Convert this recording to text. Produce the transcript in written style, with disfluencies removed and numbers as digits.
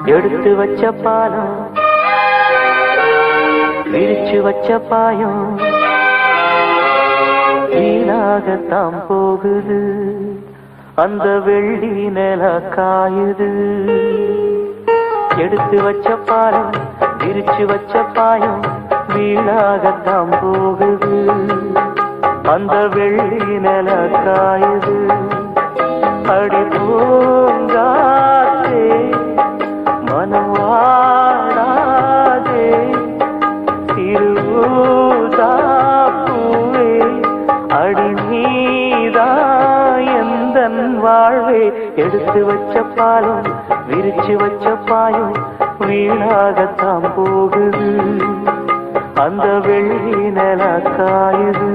எடுத்து வச்ச பாலம் விரிச்சு வச்ச பாயம் வீணாகத்தான் போகுது அந்த வெள்ளி நில காயுது எடுத்து வச்ச பாலம் விரிச்சு வச்ச பாயம் வீணாகத்தான் போகுது அந்த வெள்ளி நில காயுது அடி பூங்காத்தே மனவாடாதே திருவுதாப்பூவே அடி நீதா எந்தன் வாழ்வே எடுத்து வச்ச பாலம் விரிச்சு வச்ச பாயம் வீணாகத்தான் போகுது அந்த வெள்ளி நில காயுது